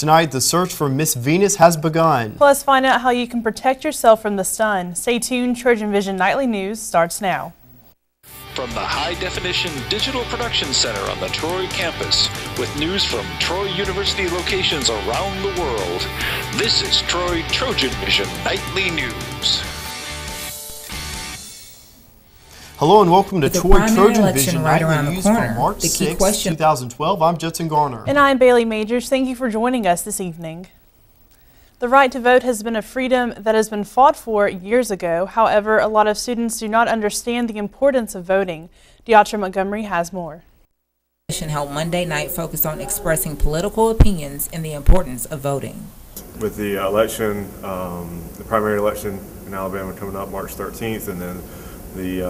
Tonight, the search for Miss Venus has begun. Plus, find out how you can protect yourself from the sun. Stay tuned. TrojanVision Nightly News starts now. From the high-definition digital production center on the Troy campus, with news from Troy University locations around the world, this is Troy TrojanVision Nightly News. Hello and welcome to Troy TrojanVision right Nightly News for March 6, 2012. I'm Judson Garner. And I'm Bailey Majors. Thank you for joining us this evening. The right to vote has been a freedom that has been fought for years ago. However, a lot of students do not understand the importance of voting. Deatra Montgomery has more. Held Monday night focused on expressing political opinions and the importance of voting. With the election, the primary election in Alabama coming up March 13th, and then the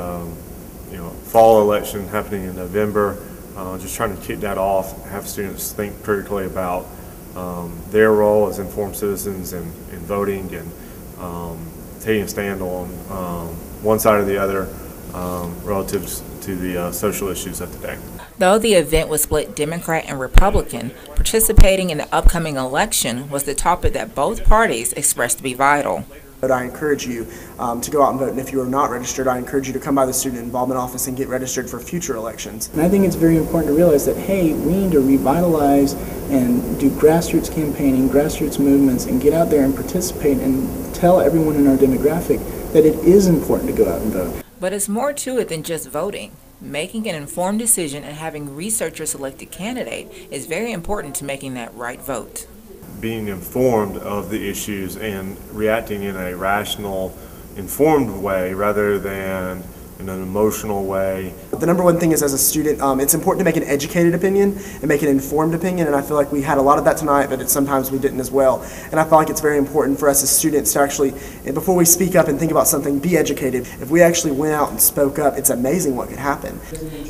fall election happening in November, just trying to kick that off, have students think critically about their role as informed citizens in voting and taking a stand on one side or the other relative to the social issues of the day. Though the event was split Democrat and Republican, participating in the upcoming election was the topic that both parties expressed to be vital. But I encourage you to go out and vote, and if you are not registered, I encourage you to come by the Student Involvement Office and get registered for future elections. And I think it's very important to realize that, hey, we need to revitalize and do grassroots campaigning, grassroots movements, and get out there and participate and tell everyone in our demographic that it is important to go out and vote. But it's more to it than just voting. Making an informed decision and having researchers select a candidate is very important to making that right vote. Being informed of the issues and reacting in a rational, informed way rather than in an emotional way. The number one thing is, as a student, it's important to make an educated opinion and make an informed opinion, and I feel like we had a lot of that tonight, but sometimes we didn't as well. And I feel like it's very important for us as students to actually, before we speak up and think about something, be educated. If we actually went out and spoke up, it's amazing what could happen.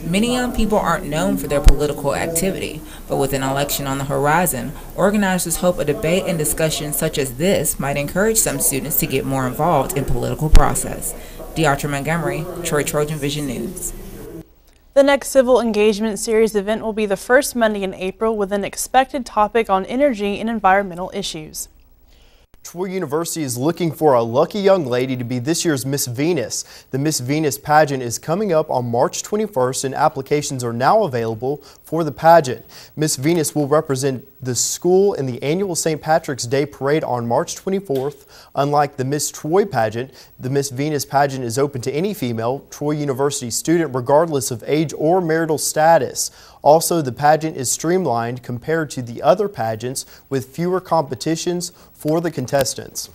Many young people aren't known for their political activity, but with an election on the horizon, organizers hope a debate and discussion such as this might encourage some students to get more involved in the political process. Deatra Montgomery, Troy TrojanVision News. The next Civil Engagement Series event will be the first Monday in April with an expected topic on energy and environmental issues. Troy University is looking for a lucky young lady to be this year's Miss Venus. The Miss Venus pageant is coming up on March 21st and applications are now available for the pageant. Miss Venus will represent the school in the annual St. Patrick's Day Parade on March 24th. Unlike the Miss Troy pageant, the Miss Venus pageant is open to any female Troy University student regardless of age or marital status. Also, the pageant is streamlined compared to the other pageants with fewer competitions for the contestants.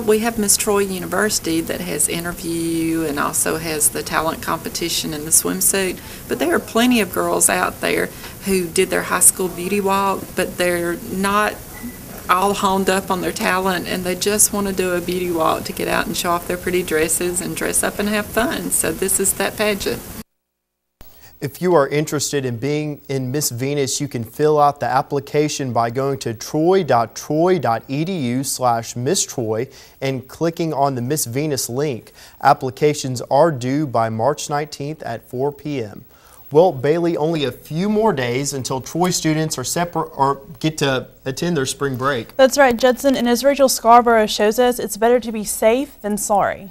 We have Miss Troy University that has interview and also has the talent competition in the swimsuit, but there are plenty of girls out there who did their high school beauty walk, but they're not all honed up on their talent and they just want to do a beauty walk to get out and show off their pretty dresses and dress up and have fun. So this is that pageant. If you are interested in being in Miss Venus, you can fill out the application by going to troy.troy.edu/Miss Troy and clicking on the Miss Venus link. Applications are due by March 19th at 4 p.m. Well, Bailey, only a few more days until Troy students are separate or get to attend their spring break. That's right, Judson, and as Rachel Scarborough shows us, it's better to be safe than sorry.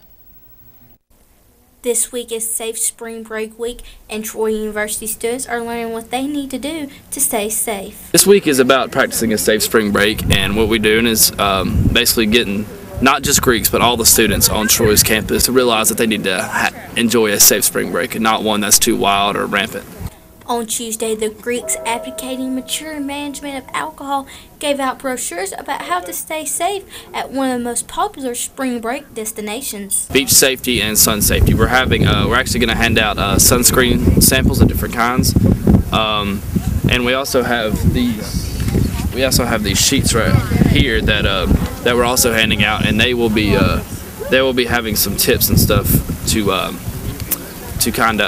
This week is Safe Spring Break Week, and Troy University students are learning what they need to do to stay safe. This week is about practicing a safe spring break, and what we're doing is basically getting not just Greeks, but all the students on Troy's campus to realize that they need to enjoy a safe spring break and not one that's too wild or rampant. On Tuesday, the Greeks advocating mature management of alcohol gave out brochures about how to stay safe at one of the most popular spring break destinations. Beach safety and sun safety. We're actually going to hand out sunscreen samples of different kinds, and we also have these sheets right here that we're also handing out, and they will be having some tips and stuff to kind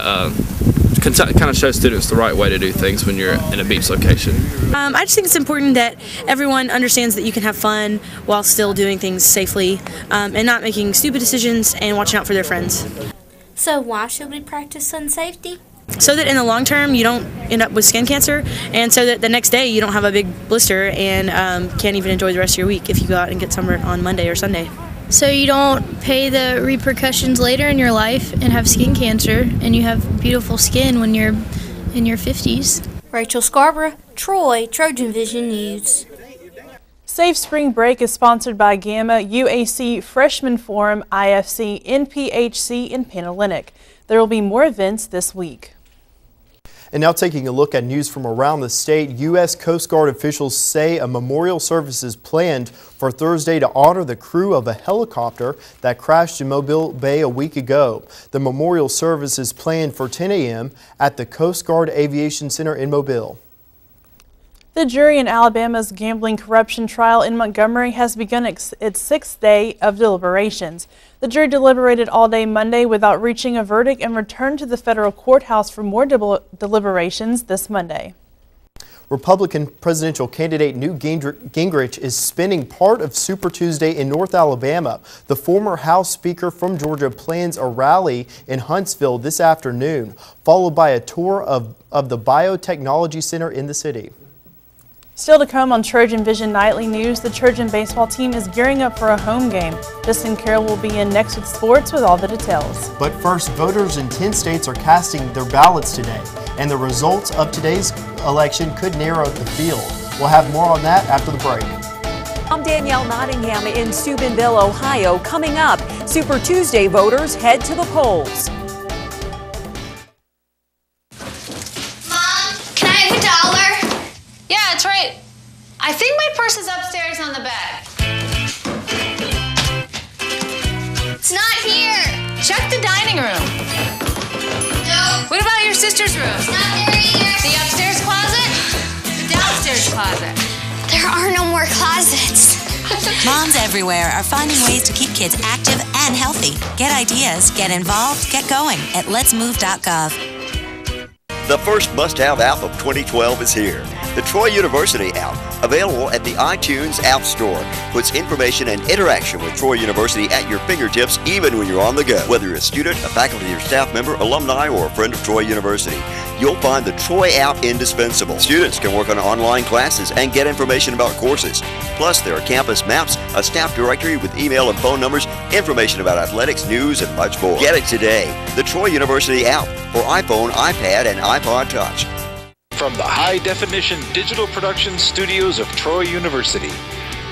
of show students the right way to do things when you're in a beach location. I just think it's important that everyone understands that you can have fun while still doing things safely and not making stupid decisions and watching out for their friends. So why should we practice sun safety? So that in the long term you don't end up with skin cancer, and so that the next day you don't have a big blister and can't even enjoy the rest of your week if you go out and get sunburned on Monday or Sunday. So you don't pay the repercussions later in your life and have skin cancer, and you have beautiful skin when you're in your 50s. Rachel Scarborough, Troy, TrojanVision News. Safe Spring Break is sponsored by Gamma, UAC, Freshman Forum, IFC, NPHC, and Panhellenic. There will be more events this week. And now taking a look at news from around the state, U.S. Coast Guard officials say a memorial service is planned for Thursday to honor the crew of a helicopter that crashed in Mobile Bay a week ago. The memorial service is planned for 10 a.m. at the Coast Guard Aviation Center in Mobile. The jury in Alabama's gambling corruption trial in Montgomery has begun its 6th day of deliberations. The jury deliberated all day Monday without reaching a verdict and returned to the federal courthouse for more deliberations this Monday. Republican presidential candidate Newt Gingrich is spending part of Super Tuesday in North Alabama. The former House Speaker from Georgia plans a rally in Huntsville this afternoon, followed by a tour of the Biotechnology Center in the city. Still to come on TrojanVision Nightly News, the Trojan baseball team is gearing up for a home game. Justin Carroll will be in next with sports with all the details. But first, voters in 10 states are casting their ballots today, and the results of today's election could narrow the field. We'll have more on that after the break. I'm Danielle Nottingham in Steubenville, Ohio. Coming up, Super Tuesday voters head to the polls. Mom, can I have $1? Yeah, it's right. I think my purse is upstairs on the bed. It's not here. Check the dining room. No. What about your sister's room? It's not there either. The upstairs closet? The downstairs closet. There are no more closets. Moms everywhere are finding ways to keep kids active and healthy. Get ideas, get involved, get going at letsmove.gov. The first must-have app of 2012 is here. The Troy University app, available at the iTunes App Store, puts information and interaction with Troy University at your fingertips even when you're on the go. Whether you're a student, a faculty or staff member, alumni, or a friend of Troy University, you'll find the Troy app indispensable. Students can work on online classes and get information about courses. Plus, there are campus maps, a staff directory with email and phone numbers, information about athletics, news, and much more. Get it today. The Troy University app for iPhone, iPad, and iPod Touch. From the high-definition digital production studios of Troy University,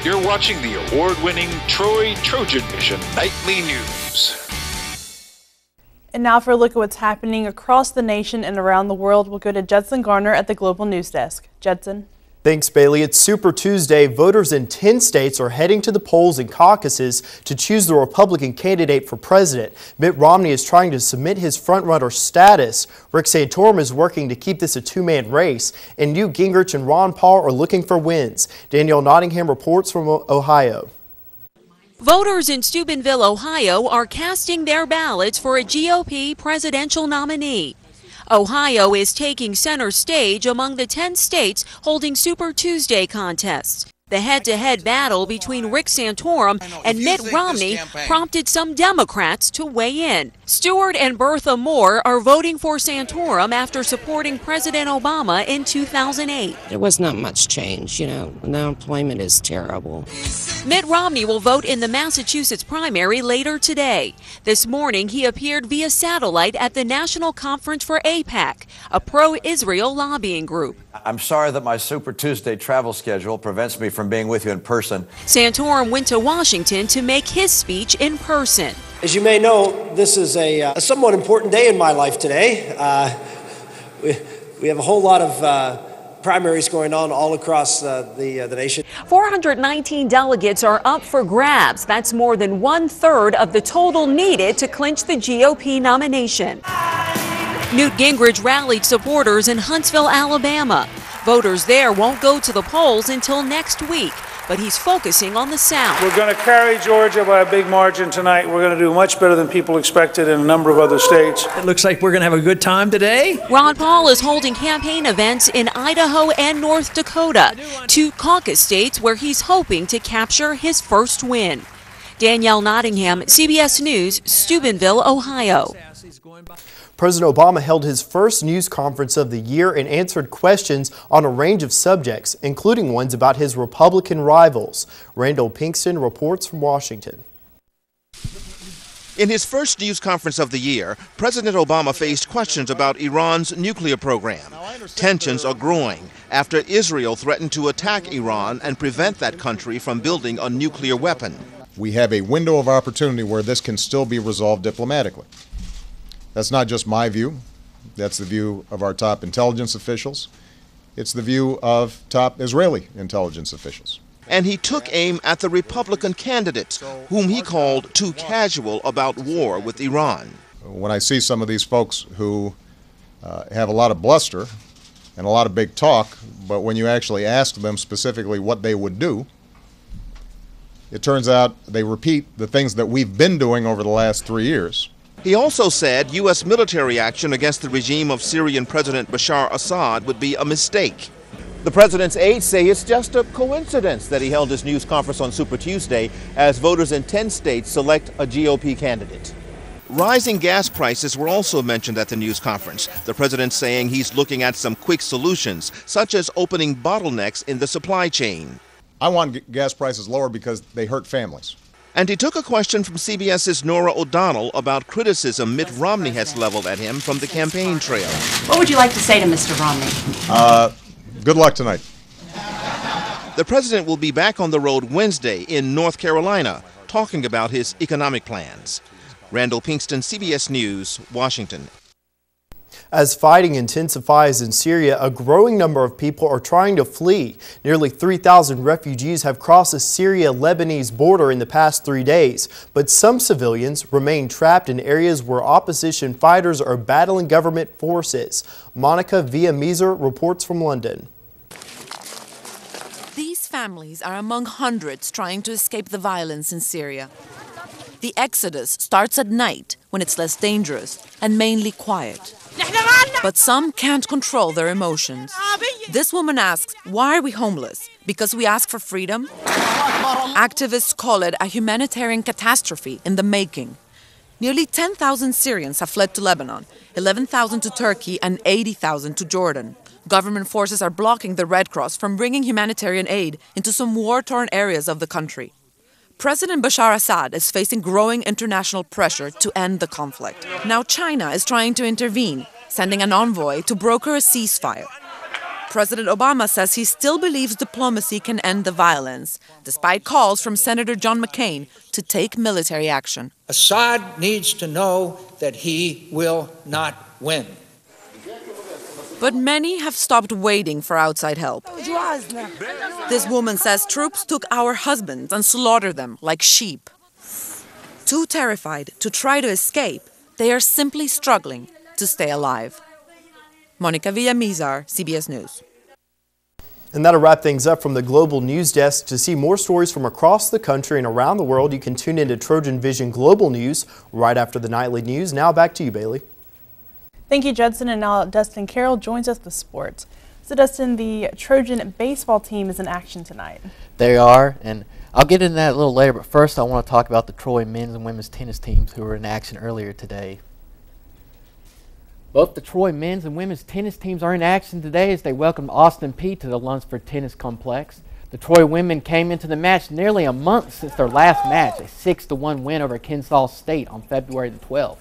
you're watching the award-winning TrojanVision Nightly News. And now for a look at what's happening across the nation and around the world, we'll go to Judson Garner at the Global News Desk. Judson. Thanks, Bailey. It's Super Tuesday. Voters in 10 states are heading to the polls and caucuses to choose the Republican candidate for president. Mitt Romney is trying to cement his frontrunner status. Rick Santorum is working to keep this a two-man race. And Newt Gingrich and Ron Paul are looking for wins. Danielle Nottingham reports from Ohio. Voters in Steubenville, Ohio are casting their ballots for a GOP presidential nominee. Ohio is taking center stage among the 10 states holding Super Tuesday contests. The head-to-head battle between Rick Santorum and Mitt Romney prompted some Democrats to weigh in. Stewart and Bertha Moore are voting for Santorum after supporting President Obama in 2008. There was not much change, unemployment is terrible. Mitt Romney will vote in the Massachusetts primary later today. This morning, he appeared via satellite at the National Conference for AIPAC, a pro-Israel lobbying group. I'm sorry that my Super Tuesday travel schedule prevents me from being with you in person. Santorum went to Washington to make his speech in person. As you may know, this is a somewhat important day in my life today. We have a whole lot of primaries going on all across the nation. 419 delegates are up for grabs. That's more than 1/3 of the total needed to clinch the GOP nomination. Newt Gingrich rallied supporters in Huntsville, Alabama. Voters there won't go to the polls until next week, but he's focusing on the South. We're going to carry Georgia by a big margin tonight. We're going to do much better than people expected in a number of other states. It looks like we're going to have a good time today. Ron Paul is holding campaign events in Idaho and North Dakota, two caucus states where he's hoping to capture his first win. Danielle Nottingham, CBS News, Steubenville, Ohio. President Obama held his first news conference of the year and answered questions on a range of subjects, including ones about his Republican rivals. Randall Pinkston reports from Washington. In his first news conference of the year, President Obama faced questions about Iran's nuclear program. Tensions are growing after Israel threatened to attack Iran and prevent that country from building a nuclear weapon. We have a window of opportunity where this can still be resolved diplomatically. That's not just my view. That's the view of our top intelligence officials. It's the view of top Israeli intelligence officials. And he took aim at the Republican candidates, whom he called too casual about war with Iran. When I see some of these folks who have a lot of bluster and a lot of big talk, but when you actually ask them specifically what they would do, it turns out they repeat the things that we've been doing over the last 3 years. He also said U.S. military action against the regime of Syrian President Bashar Assad would be a mistake. The president's aides say it's just a coincidence that he held his news conference on Super Tuesday as voters in 10 states select a GOP candidate. Rising gas prices were also mentioned at the news conference, the president saying he's looking at some quick solutions, such as opening bottlenecks in the supply chain. I want gas prices lower because they hurt families. And he took a question from CBS's Norah O'Donnell about criticism Mitt Romney has leveled at him from the campaign trail. What would you like to say to Mr. Romney? Good luck tonight. The president will be back on the road Wednesday in North Carolina, talking about his economic plans. Randall Pinkston, CBS News, Washington. As fighting intensifies in Syria, a growing number of people are trying to flee. Nearly 3,000 refugees have crossed the Syria-Lebanese border in the past 3 days, but some civilians remain trapped in areas where opposition fighters are battling government forces. Monica Villameser reports from London. These families are among hundreds trying to escape the violence in Syria. The exodus starts at night when it's less dangerous and mainly quiet. But some can't control their emotions. This woman asks, why are we homeless? Because we ask for freedom? Activists call it a humanitarian catastrophe in the making. Nearly 10,000 Syrians have fled to Lebanon, 11,000 to Turkey, and 80,000 to Jordan. Government forces are blocking the Red Cross from bringing humanitarian aid into some war-torn areas of the country. President Bashar Assad is facing growing international pressure to end the conflict. Now China is trying to intervene, sending an envoy to broker a ceasefire. President Obama says he still believes diplomacy can end the violence, despite calls from Senator John McCain to take military action. Assad needs to know that he will not win. But many have stopped waiting for outside help. This woman says troops took our husbands and slaughtered them like sheep. Too terrified to try to escape, they are simply struggling to stay alive. Monica Villamizar, CBS News. And that'll wrap things up from the Global News Desk. To see more stories from across the country and around the world, you can tune into Trojan Vision Global News right after the nightly news. Now back to you, Bailey. Thank you, Judson. And now Dustin Carroll joins us with sports. So, Dustin, the Trojan baseball team is in action tonight. They are, and I'll get into that a little later, but first I want to talk about the Troy men's and women's tennis teams who were in action earlier today. Both the Troy men's and women's tennis teams are in action today as they welcomed Austin Peay to the Lunsford Tennis Complex. The Troy women came into the match nearly a month since their last match, a 6-1 win over Kennesaw State on February the 12th.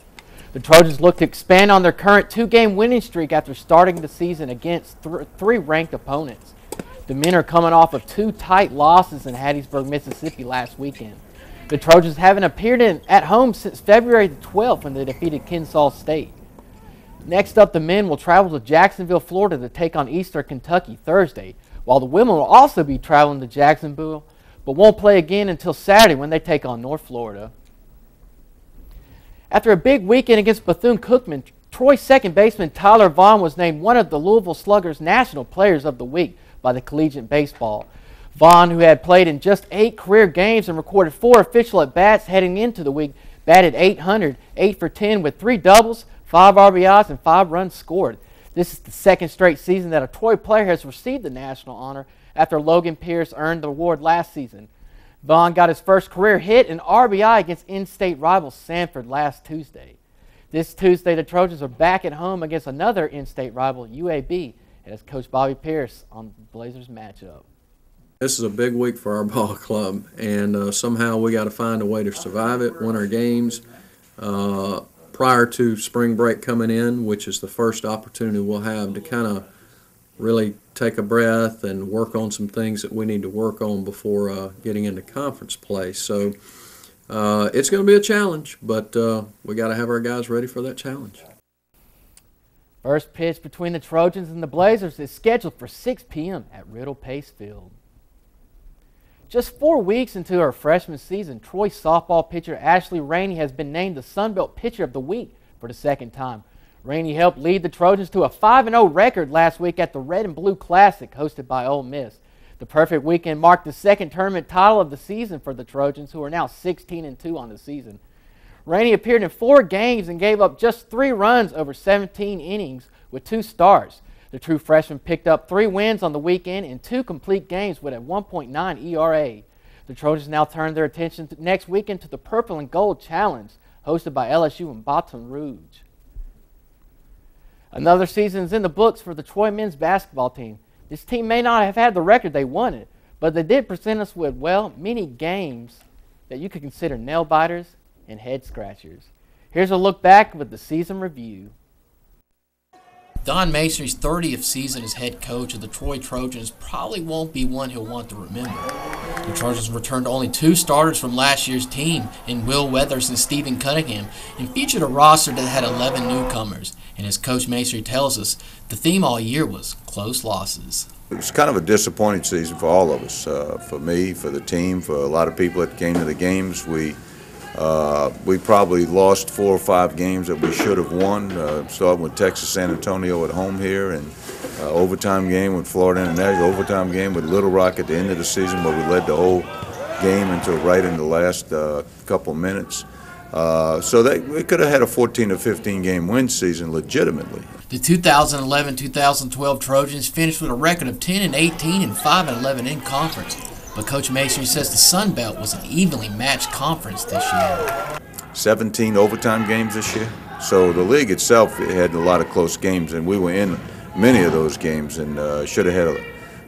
The Trojans look to expand on their current 2-game winning streak after starting the season against three ranked opponents. The men are coming off of 2 tight losses in Hattiesburg, Mississippi last weekend. The Trojans haven't appeared at home since February the 12th when they defeated Kennesaw State. Next up, the men will travel to Jacksonville, Florida to take on Eastern Kentucky Thursday, while the women will also be traveling to Jacksonville, but won't play again until Saturday when they take on North Florida. After a big weekend against Bethune-Cookman, Troy's second baseman Tyler Vaughn was named one of the Louisville Sluggers' National Players of the Week by the Collegiate Baseball. Vaughn, who had played in just 8 career games and recorded 4 official at-bats heading into the week, batted .800, 8 for 10 with 3 doubles, 5 RBIs, and 5 runs scored. This is the second straight season that a Troy player has received the national honor after Logan Pierce earned the award last season. Vaughn got his first career hit and RBI against in-state rival Sanford last Tuesday. This Tuesday, the Trojans are back at home against another in-state rival, UAB, as Coach Bobby Pierce on the Blazers matchup. This is a big week for our ball club, and somehow we got to find a way to survive it, win our games prior to spring break coming in, which is the first opportunity we'll have to kind of really take a breath and work on some things that we need to work on before getting into conference play. So it's going to be a challenge, but we got to have our guys ready for that challenge. First pitch between the Trojans and the Blazers is scheduled for 6 p.m. at Riddle Pace Field. Just 4 weeks into her freshman season, Troy softball pitcher Ashley Rainey has been named the Sun Belt Pitcher of the Week for the second time. Rainey helped lead the Trojans to a 5-0 record last week at the Red and Blue Classic hosted by Ole Miss. The perfect weekend marked the second tournament title of the season for the Trojans, who are now 16-2 on the season. Rainey appeared in 4 games and gave up just 3 runs over 17 innings with 2 starts. The true freshman picked up 3 wins on the weekend in 2 complete games with a 1.9 ERA. The Trojans now turn their attention next weekend to the Purple and Gold Challenge, hosted by LSU in Baton Rouge. Another season is in the books for the Troy men's basketball team. This team may not have had the record they wanted, but they did present us with, well, many games that you could consider nail-biters and head-scratchers. Here's a look back with the season review. Don Masonry's 30th season as head coach of the Troy Trojans probably won't be one he'll want to remember. The Trojans returned only 2 starters from last year's team in Will Weathers and Stephen Cunningham and featured a roster that had 11 newcomers. And as Coach Masonry tells us, the theme all year was close losses. It was kind of a disappointing season for all of us, for me, for the team, for a lot of people that came to the games. We probably lost 4 or 5 games that we should have won, starting with Texas San Antonio at home here, and overtime game with Florida International, overtime game with Little Rock at the end of the season where we led the whole game until right in the last couple minutes. So we could have had a 14 or 15 game win season legitimately. The 2011-2012 Trojans finished with a record of 10-18 and 5-11 in conference. But Coach Masonry says the Sun Belt was an evenly matched conference this year. 17 overtime games this year. So the league itself had a lot of close games, and we were in many of those games and should have had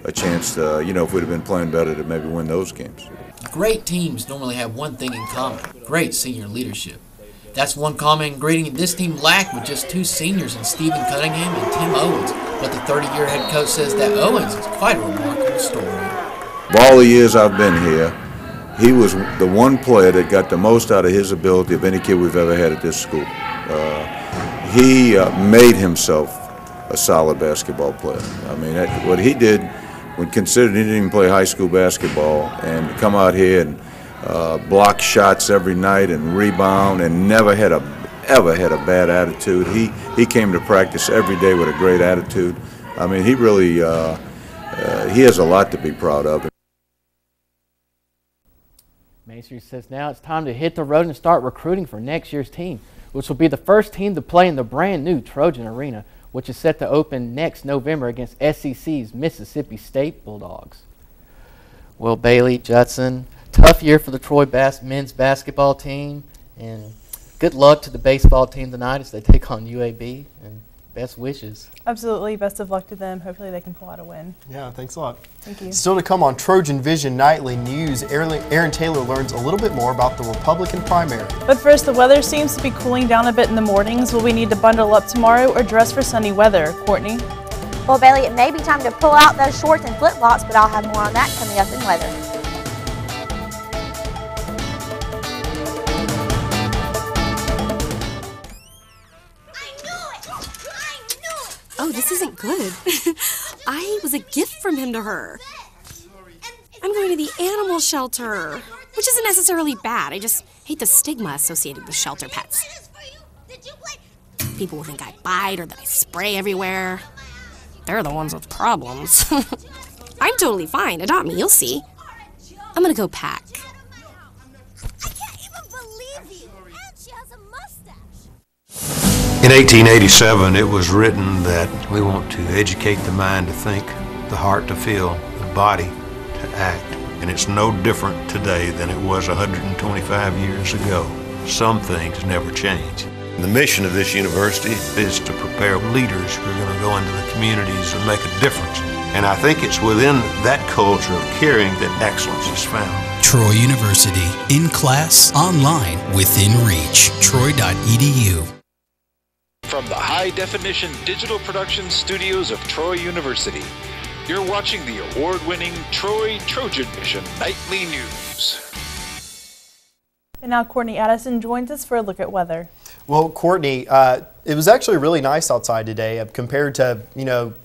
a chance to, if we'd have been playing better, to maybe win those games. Great teams normally have one thing in common: great senior leadership. That's one common ingredient this team lacked with just 2 seniors in Stephen Cunningham and Tim Owens. But the 30-year head coach says that Owens is quite a remarkable story. Of all the years I've been here, he was the one player that got the most out of his ability of any kid we've ever had at this school. He made himself a solid basketball player. I mean, what he did, when considered he didn't even play high school basketball, and come out here and block shots every night and rebound, and never had ever had a bad attitude. He came to practice every day with a great attitude. I mean, he really he has a lot to be proud of. Masonry says now it's time to hit the road and start recruiting for next year's team, which will be the first team to play in the brand new Trojan Arena, which is set to open next November against SEC's Mississippi State Bulldogs. Well, Bailey, Judson, tough year for the Troy men's basketball team, and good luck to the baseball team tonight as they take on UAB, and best wishes. Absolutely. Best of luck to them. Hopefully they can pull out a win. Yeah, thanks a lot. Thank you. Still to come on TrojanVision Nightly News, Aaron Taylor learns a little bit more about the Republican primary. But first, the weather seems to be cooling down a bit in the mornings. Will we need to bundle up tomorrow or dress for sunny weather? Courtney? Well, Bailey, it may be time to pull out those shorts and flip-flops, but I'll have more on that coming up in weather. Oh, this isn't good. I was a gift from him to her. I'm going to the animal shelter, which isn't necessarily bad. I just hate the stigma associated with shelter pets. People will think I bite or that I spray everywhere. They're the ones with problems. I'm totally fine. Adopt me, you'll see. I'm gonna go pack. In 1887, it was written that we want to educate the mind to think, the heart to feel, the body to act. And it's no different today than it was 125 years ago. Some things never change. The mission of this university is to prepare leaders who are going to go into the communities and make a difference. And I think it's within that culture of caring that excellence is found. Troy University, in class, online, within reach. Troy.edu. From the high-definition digital production studios of Troy University, you're watching the award-winning TrojanVision Nightly News. And now Courtney Addison joins us for a look at weather. Well, Courtney, it was actually really nice outside today compared to,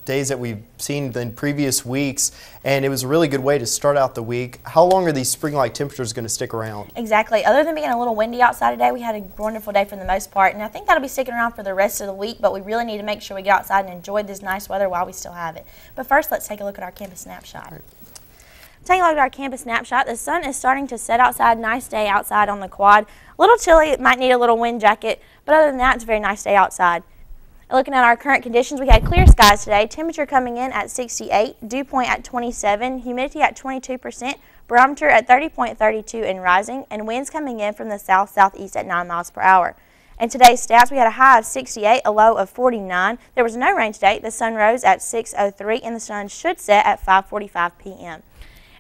days that we've seen in previous weeks, and it was a really good way to start out the week. How long are these spring-like temperatures going to stick around? Exactly. Other than being a little windy outside today, we had a wonderful day for the most part, and I think that'll be sticking around for the rest of the week, but we really need to make sure we get outside and enjoy this nice weather while we still have it. But first, let's take a look at our campus snapshot. Taking a look at our campus snapshot, the sun is starting to set outside. Nice day outside on the quad. A little chilly, it might need a little wind jacket, but other than that, it's a very nice day outside. And looking at our current conditions, we had clear skies today. Temperature coming in at 68, dew point at 27, humidity at 22%, barometer at 30.32 and rising, and winds coming in from the south-southeast at 9 miles per hour. And today's stats, we had a high of 68, a low of 49. There was no rain today. The sun rose at 6:03, and the sun should set at 5:45 p.m.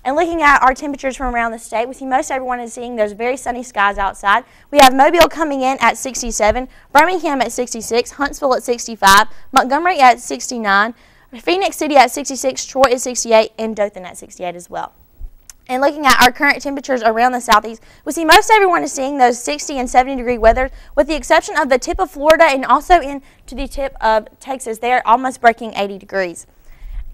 And looking at our temperatures from around the state, we see most everyone is seeing those very sunny skies outside. We have Mobile coming in at 67, Birmingham at 66, Huntsville at 65, Montgomery at 69, Phoenix City at 66, Troy at 68, and Dothan at 68 as well. And looking at our current temperatures around the southeast, we see most everyone is seeing those 60 and 70 degree weather, with the exception of the tip of Florida and also into the tip of Texas. They are almost breaking 80 degrees.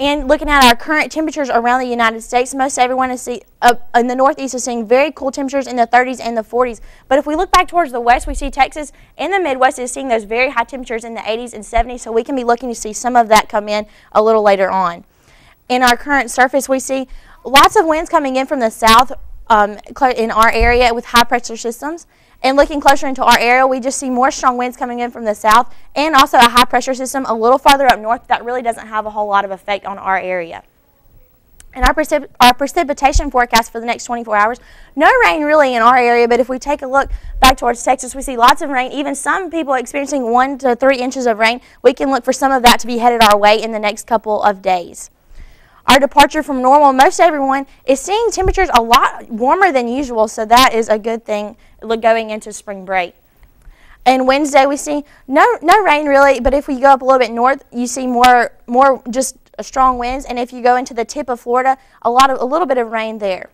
And looking at our current temperatures around the United States, most everyone is in the northeast is seeing very cool temperatures in the 30s and the 40s. But if we look back towards the west, we see Texas and the Midwest is seeing those very high temperatures in the 80s and 70s, so we can be looking to see some of that come in a little later on. In our current surface, we see lots of winds coming in from the south in our area with high pressure systems. And looking closer into our area, we just see more strong winds coming in from the south and also a high pressure system a little farther up north that really doesn't have a whole lot of effect on our area. And our precipitation forecast for the next 24 hours, no rain really in our area, but if we take a look back towards Texas, we see lots of rain, even some people experiencing 1 to 3 inches of rain. We can look for some of that to be headed our way in the next couple of days. Our departure from normal, most everyone is seeing temperatures a lot warmer than usual, so that is a good thing going into spring break. And Wednesday we see no rain really, but if we go up a little bit north, you see more just strong winds, and if you go into the tip of Florida, a little bit of rain there.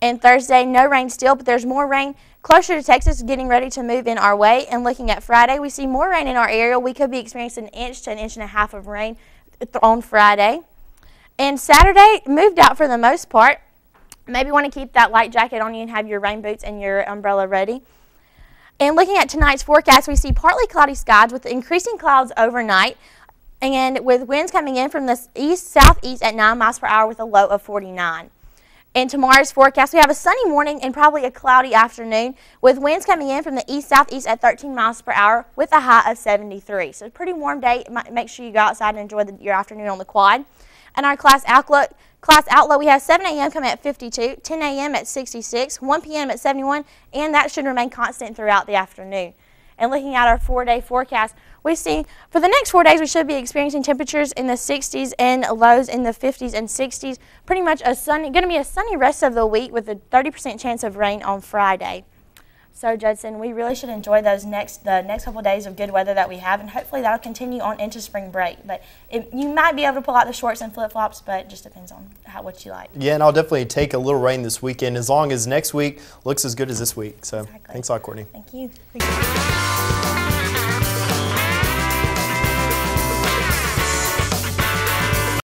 And Thursday, no rain still, but there's more rain closer to Texas, getting ready to move in our way. And looking at Friday, we see more rain in our area. We could be experiencing 1 inch to 1.5 inches of rain on Friday. And Saturday moved out for the most part. Maybe want to keep that light jacket on you and have your rain boots and your umbrella ready. And looking at tonight's forecast, we see partly cloudy skies with increasing clouds overnight and with winds coming in from the east-southeast at 9 miles per hour with a low of 49. In tomorrow's forecast, we have a sunny morning and probably a cloudy afternoon with winds coming in from the east-southeast at 13 miles per hour with a high of 73. So a pretty warm day. Make sure you go outside and enjoy your afternoon on the quad. And our class outlook, we have 7 a.m. coming at 52, 10 a.m. at 66, 1 p.m. at 71, and that should remain constant throughout the afternoon. And looking at our 4-day forecast, we see for the next 4 days we should be experiencing temperatures in the 60s and lows in the 50s and 60s. Pretty much going to be a sunny rest of the week with a 30% chance of rain on Friday. So Judson, we really should enjoy the next couple of days of good weather that we have, and hopefully that'll continue on into spring break. But you might be able to pull out the shorts and flip-flops, but it just depends on what you like. Yeah, and I'll definitely take a little rain this weekend as long as next week looks as good as this week. So Thanks a lot, Courtney. Thank you.